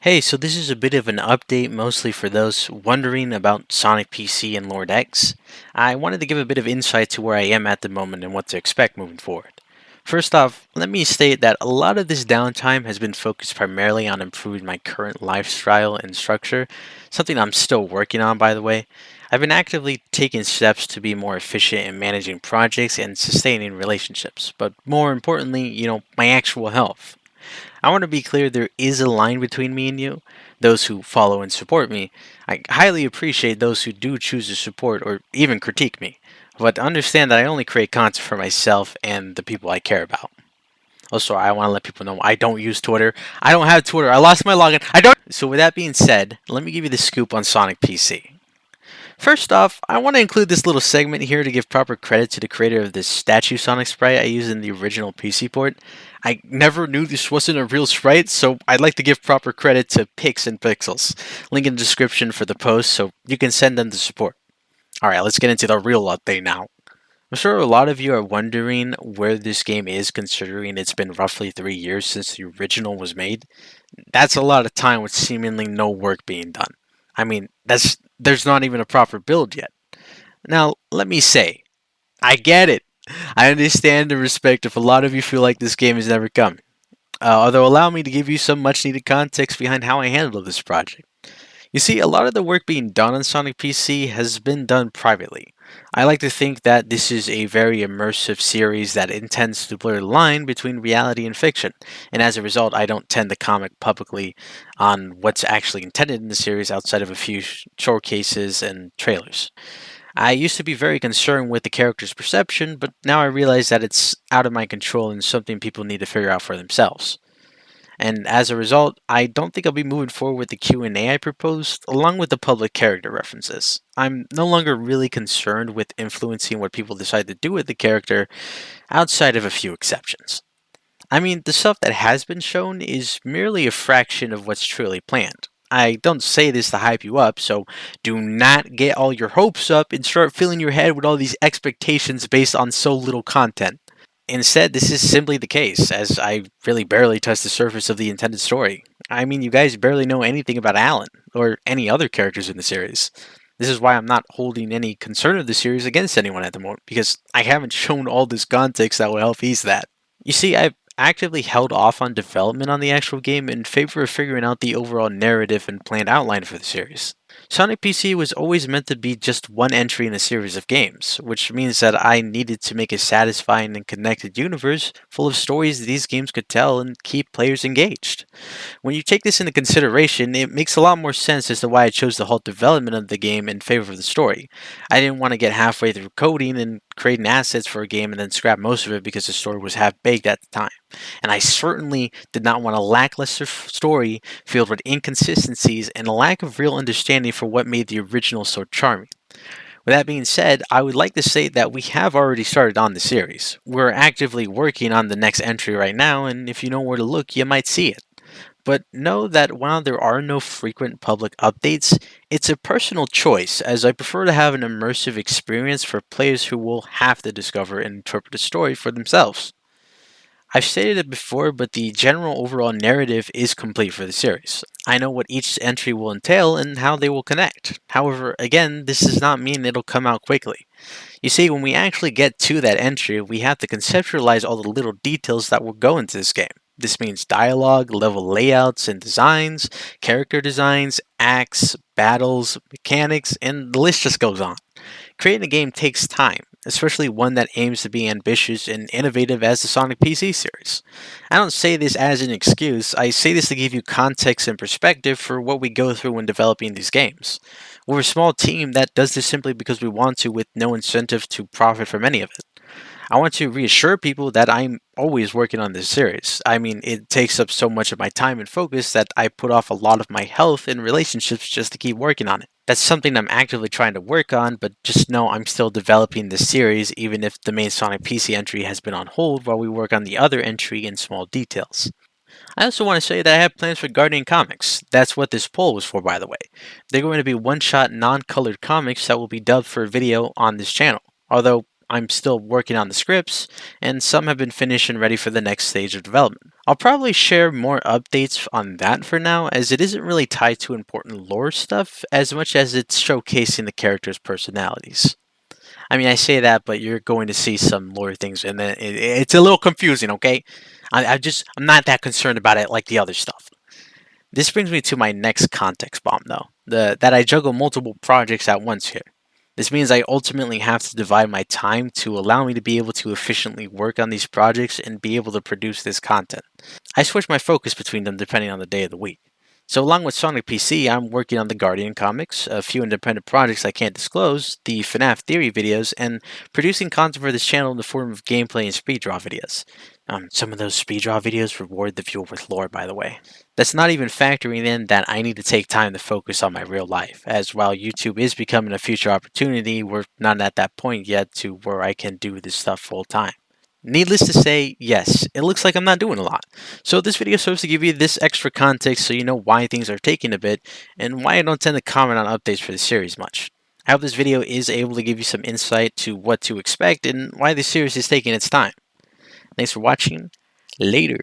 Hey, so this is a bit of an update mostly for those wondering about Sonic PC and Lord X. I wanted to give a bit of insight to where I am at the moment and what to expect moving forward. First off, let me state that a lot of this downtime has been focused primarily on improving my current lifestyle and structure, something I'm still working on, by the way. I've been actively taking steps to be more efficient in managing projects and sustaining relationships, but more importantly, my actual health. I want to be clear there is a line between me and you, those who follow and support me. I highly appreciate those who do choose to support or even critique me, but understand that I only create content for myself and the people I care about. Also, I want to let people know I don't use Twitter. I don't have Twitter. I lost my login. I don't. So, with that being said, let me give you the scoop on Sonic PC. First off, I want to include this little segment here to give proper credit to the creator of this statue Sonic sprite I used in the original PC port. I never knew this wasn't a real sprite, so I'd like to give proper credit to PicsandPixels. Link in the description for the post so you can send them the support. Alright, let's get into the real update now. I'm sure a lot of you are wondering where this game is considering it's been roughly 3 years since the original was made. That's a lot of time with seemingly no work being done. I mean, there's not even a proper build yet. Now, let me say, I get it. I understand and respect if a lot of you feel like this game has never come. Although, allow me to give you some much needed context behind how I handled this project. You see, a lot of the work being done on Sonic PC has been done privately. I like to think that this is a very immersive series that intends to blur the line between reality and fiction, and as a result, I don't tend to comment publicly on what's actually intended in the series outside of a few showcases and trailers. I used to be very concerned with the character's perception, but now I realize that it's out of my control and something people need to figure out for themselves. And as a result, I don't think I'll be moving forward with the Q&A I proposed, along with the public character references. I'm no longer really concerned with influencing what people decide to do with the character, outside of a few exceptions. I mean, the stuff that has been shown is merely a fraction of what's truly planned. I don't say this to hype you up, so do not get all your hopes up and start filling your head with all these expectations based on so little content. Instead, this is simply the case, as I really barely touched the surface of the intended story. I mean, you guys barely know anything about Alan, or any other characters in the series. This is why I'm not holding any concern of the series against anyone at the moment, because I haven't shown all this context that will help ease that. You see, I've actively held off on development on the actual game in favor of figuring out the overall narrative and planned outline for the series. Sonic PC was always meant to be just one entry in a series of games, which means that I needed to make a satisfying and connected universe full of stories these games could tell and keep players engaged. When you take this into consideration, it makes a lot more sense as to why I chose to halt development of the game in favor of the story. I didn't want to get halfway through coding and creating assets for a game and then scrap most of it because the story was half baked at the time. And I certainly did not want a lackluster story filled with inconsistencies and a lack of real understanding for what made the original so charming. With that being said, I would like to state that we have already started on the series. We're actively working on the next entry right now, and if you know where to look, you might see it. But know that while there are no frequent public updates, it's a personal choice, as I prefer to have an immersive experience for players who will have to discover and interpret the story for themselves. I've stated it before, but the general overall narrative is complete for the series. I know what each entry will entail and how they will connect. However, again, this does not mean it'll come out quickly. You see, when we actually get to that entry, we have to conceptualize all the little details that will go into this game. This means dialogue, level layouts and designs, character designs, acts, battles, mechanics, and the list just goes on. Creating a game takes time, especially one that aims to be ambitious and innovative as the Sonic PC series. I don't say this as an excuse, I say this to give you context and perspective for what we go through when developing these games. We're a small team that does this simply because we want to, with no incentive to profit from any of it. I want to reassure people that I'm always working on this series. I mean, it takes up so much of my time and focus that I put off a lot of my health and relationships just to keep working on it. That's something I'm actively trying to work on, but just know I'm still developing this series even if the main Sonic PC entry has been on hold while we work on the other entry in small details. I also want to say that I have plans for Guardian Comics. That's what this poll was for, by the way. They're going to be one-shot, non-colored comics that will be dubbed for video on this channel. Although, I'm still working on the scripts, and some have been finished and ready for the next stage of development. I'll probably share more updates on that for now, as it isn't really tied to important lore stuff as much as it's showcasing the characters' personalities. I mean, I say that, but you're going to see some lore things, and then it's a little confusing, okay? I'm not that concerned about it like the other stuff. This brings me to my next context bomb, though, that I juggle multiple projects at once here. This means I ultimately have to divide my time to allow me to be able to efficiently work on these projects and be able to produce this content. I switch my focus between them depending on the day of the week. So, along with Sonic PC, I'm working on the Guardian comics, a few independent projects I can't disclose, the FNAF theory videos, and producing content for this channel in the form of gameplay and speeddraw videos. Some of those speeddraw videos reward the viewer with lore, by the way. That's not even factoring in that I need to take time to focus on my real life, as while YouTube is becoming a future opportunity, we're not at that point yet to where I can do this stuff full time. Needless to say, yes, it looks like I'm not doing a lot. So this video serves to give you this extra context so you know why things are taking a bit and why I don't tend to comment on updates for the series much. I hope this video is able to give you some insight to what to expect and why the series is taking its time. Thanks for watching. Later.